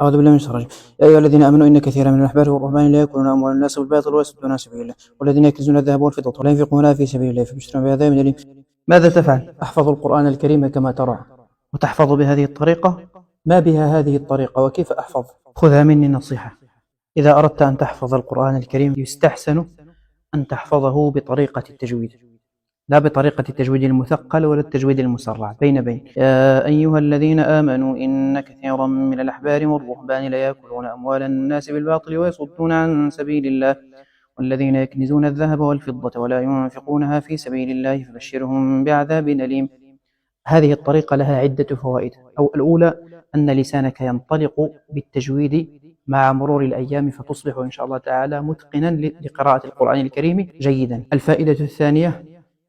أعوذ بالله من الشيطان الرجيم. يا أيها الذين آمنوا إن كثيرا من الأحبار والرهبان لا يأكلون أموال الناس بالباطل ويصدون عن سبيل الله والذين يكنزون الذهب والفضة ولا ينفقونها في سبيل الله فبشرهم بعذاب أليم. ماذا تفعل؟ أحفظ القرآن الكريم كما ترى وتحفظ بهذه الطريقة. ما بها هذه الطريقة وكيف أحفظ؟ خذها مني نصيحة. إذا أردت أن تحفظ القرآن الكريم يستحسن أن تحفظه بطريقة التجويد، لا بطريقة التجويد المثقل ولا التجويد المسرع، بين يا أيها الذين آمنوا إن كثيرا من الأحبار والرهبان ليأكلون أموال الناس بالباطل ويصدون عن سبيل الله والذين يكنزون الذهب والفضة ولا ينفقونها في سبيل الله فبشرهم بعذاب أليم. هذه الطريقة لها عدة فوائد. الأولى أن لسانك ينطلق بالتجويد مع مرور الأيام فتصبح إن شاء الله تعالى متقنا لقراءة القرآن الكريم جيدا. الفائدة الثانية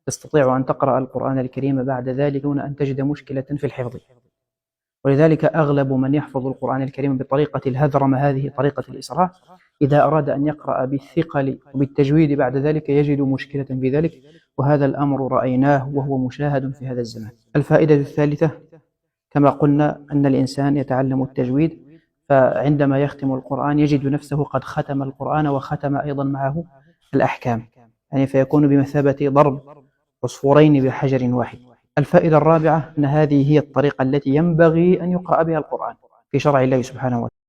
تستطيع أن تقرأ القرآن الكريم بعد ذلك دون أن تجد مشكلة في الحفظ، ولذلك أغلب من يحفظ القرآن الكريم بطريقة الهذرمة، هذه طريقة الإسراع، إذا أراد أن يقرأ بالثقل وبالتجويد بعد ذلك يجد مشكلة في ذلك، وهذا الأمر رأيناه وهو مشاهد في هذا الزمان. الفائدة الثالثة كما قلنا أن الإنسان يتعلم التجويد، فعندما يختم القرآن يجد نفسه قد ختم القرآن وختم أيضا معه الأحكام، يعني فيكون بمثابة ضرب عصفورين بحجر واحد. الفائدة الرابعة أن هذه هي الطريقة التي ينبغي أن يقرأ بها القرآن في شرع الله سبحانه وتعالى.